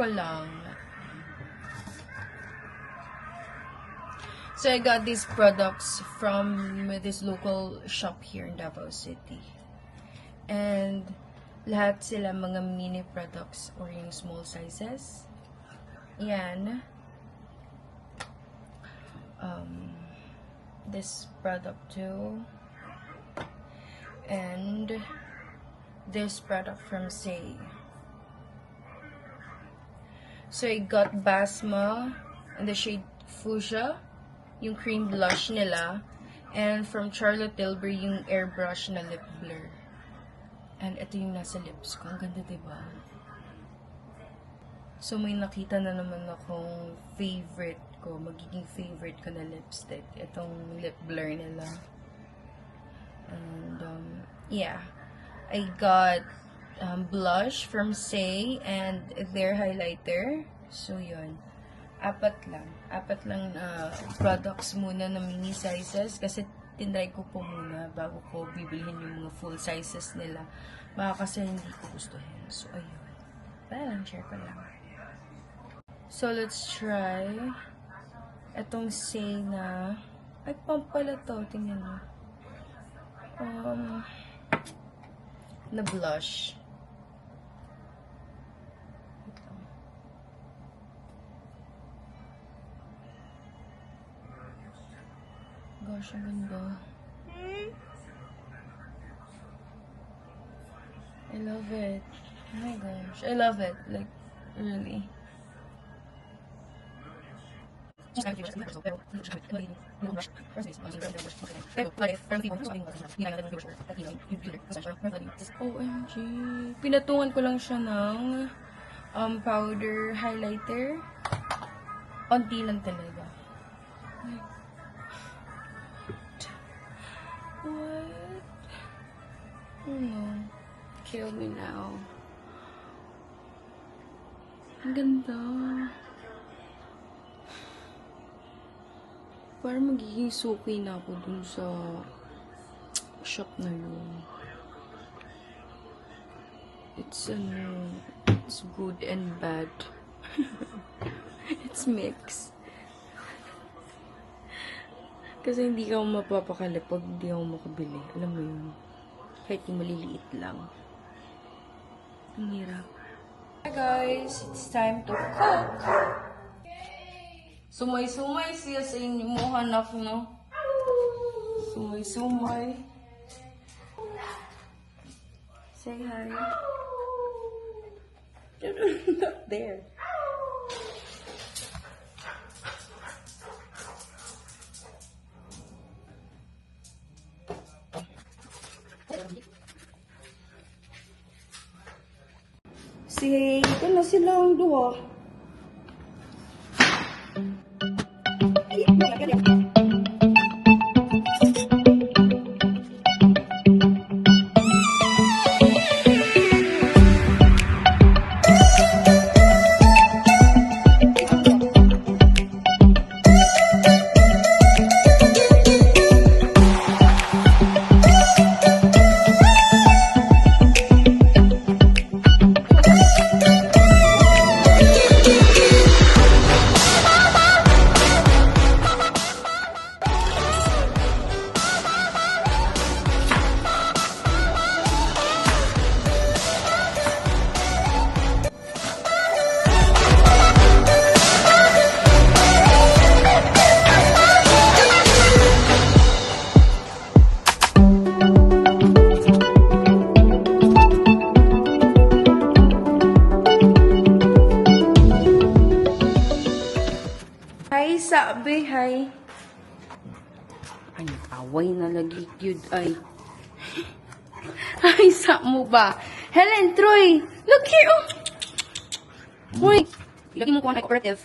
ko lang. So, I got these products from this local shop here in Davao City. And, lahat sila mga mini products or yung small sizes. Yan. This product too. And, this product from Say. So, I got Basma in the shade Fuchsia, yung cream blush nila, and from Charlotte Tilbury, yung airbrush na lip blur. And ito yung nasa lips ko. Ang ganda, diba? So, may nakita na naman akong favorite ko, magiging favorite ko na lipstick. Itong lip blur nila. And, yeah. I got blush from Say and their highlighter. So, yun. Apat lang products muna na mini sizes kasi tinry ko po muna bago ko bibilhin yung mga full sizes nila. Baka kasi hindi ko gustuhin. So, ayun. Para lang, share ko lang. So, let's try etong Say na ay, pump pala to. Tingnan mo. Na blush. Gosh, ang ganda. I love it. Oh my gosh. I love it. Like, really. OMG. Pinatungan ko lang siya ng powder highlighter. Onti lang talaga. What? Oh no. Kill me now. Ang ganda. Parang magiging suki na ako dun sa shop na yun. It's good and bad. It's mixed. Kasi hindi ka mapapakali pag hindi ako makabili. Alam mo yun. Kahit yung maliliit lang. Ang hirap. Hi guys! It's time to cook! Sumay-sumay siya sa inyo mo, anak, no? Sumay-sumay. Say hi. Not there. Say, ito na silang duwa. Hi, sabi, hi. Ay, away na lagi, cute, ay. Ay, sa mo ba? Helen, Troy, look here, oh. Uy, ilagay mo ko ang cooperative.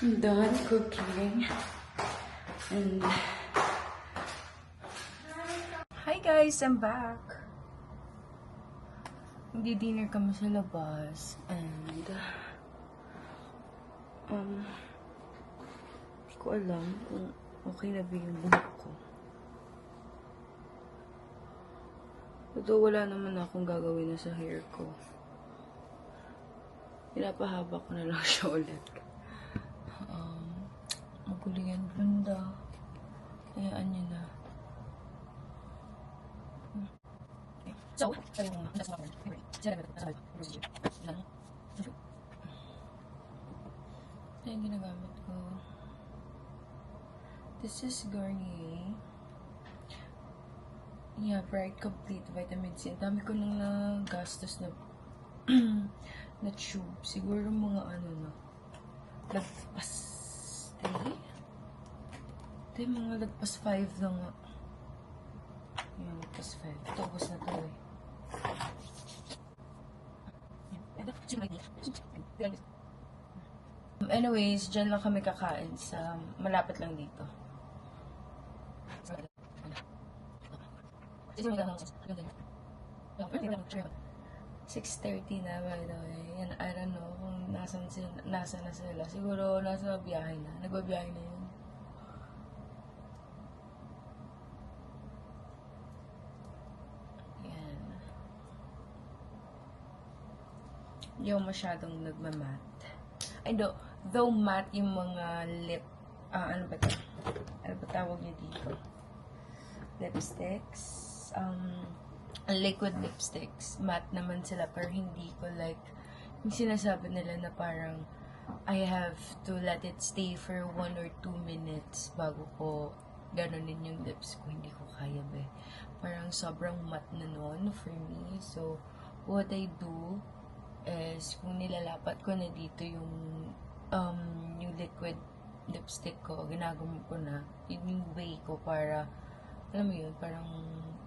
I'm done cooking. And hi guys, I'm back. Magdi-dinner kami sa labas and hindi ko alam kung okay na ba yung buhok ko. Although wala naman akong gagawin na sa hair ko. Pinapahaba ko na lang siya ulit. Magulo yan, banda. Hayaan niyo na. So, ito yung ginagamit ko. This is Garnier. Yeah, Bright Complete Vitamin C. Ang dami ko nang nagastos na na tube. Siguro mga ano na. Lagpas 3? Ito yung mga lagpas 5 na nga. Yung lagpas 5. Tapos na to eh. Anyways, dyan lang kami kakain sa malapit lang dito. 6:30 na, by the way. And I don't know kung nasa na sila. Siguro nasa biyahe na. Nagbabiyahe na yun. Yan. Hindi ako masyadong nagmamat. I know, though matte yung mga lip, ano ba ito? Ano ba tawag niya dito? Lipsticks. Liquid lipsticks. Matte naman sila, pero hindi ko like, yung sinasabi nila na parang, I have to let it stay for 1 or 2 minutes bago ko ganunin yung lips ko. Hindi ko kaya ba. Parang sobrang matte na nun for me. So, what I do is, kung nilalapat ko na dito yung liquid lipstick ko, ginagawin ko na, yun yung way ko para, alam mo yun, parang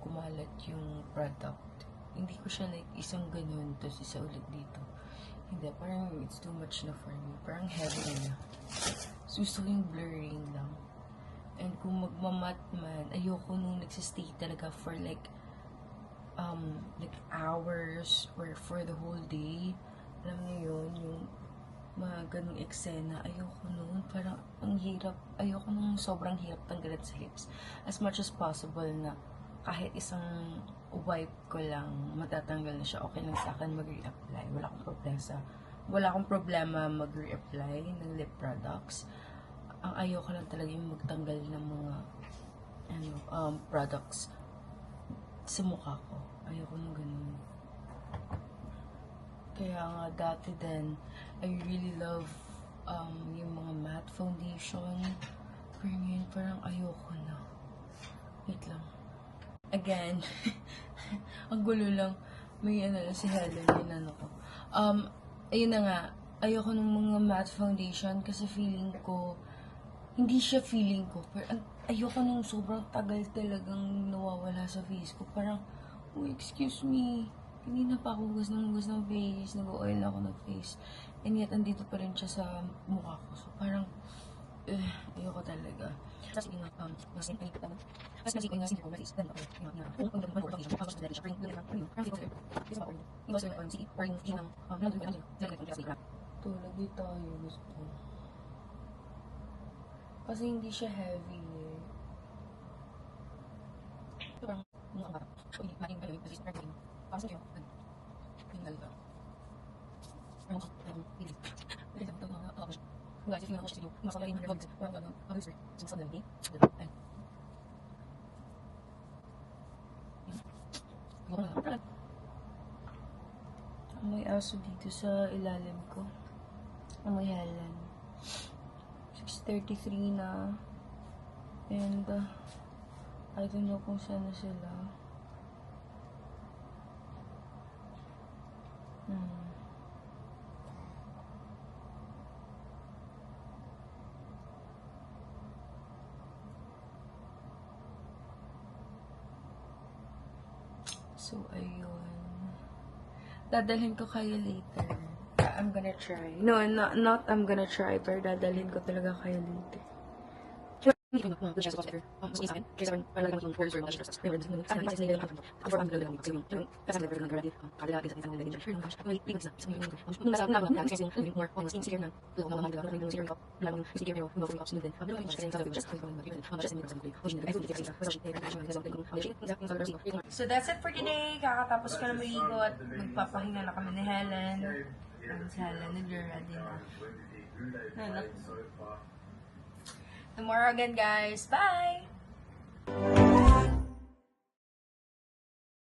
kumalat yung product. Hindi ko siya like isang ganun, tapos isa ulit dito. Hindi, parang it's too much na for me. Parang heavy na. So, gusto ko yung blurring lang. And kung magmamat man, ayoko nung nagsistay talaga for like hours or for the whole day. Alam niyo yun, yung mga ganung eksena, ayoko nun. Parang ang hirap, ayoko nung sobrang hirap tanggalin sa lips. As much as possible na kahit isang wipe ko lang, matatanggal na siya. Okay lang sa akin mag-reapply. Wala akong problema mag-reapply ng lip products. Ang ayoko lang talaga yung magtanggal ng mga products sa mukha ko. Ayoko nung ganun. Kaya nga dati din, I really love yung mga matte foundation. Pero ngayon parang ayoko na. Wait lang. Again, ang gulo lang. May si Helen, yun ko. Ayun na nga, ayoko ng mga matte foundation kasi feeling ko, hindi siya feeling ko. Pero ayoko nung sobrang tagal talagang nawawala sa face ko. Parang, oh, excuse me, hindi na pa ako hugas ng face, nag-oil na ako ng face. And yet, andito pa rin siya sa mukha ko. So, parang, ayoko talaga. Kasi nga, mas masik ko yung sinir ko na face. Then, kung ang damang ko, siya, tapos siya, ring, parang kasi ko, yung gusto yung si, or yung ng, tulad dito tayo gusto. Kasi hindi siya heavy eh. Parang, mga bata. Maring kayo, kasi parang, parang sa iyo, tinggal ka. Parang, hindi. Hindi lang ito mga kapos. Guys, if you know what to do, masakay yung vlogs. Parang gano'n, mag-user. So, sa dami. Ayun. May aso dito sa ilalim ko. May Helen. 6:33 na. And, I don't know kung saan na sila. So, ayun. Dadalhin ko kayo later. I'm gonna try. No, not I'm gonna try, pero dadalhin ko talaga kayo later. So that's it for today. Kakatapos ko na maigo at magpapahinga na kami ni Helen. Si Helen nag-ready na. Tomorrow again, guys. Bye!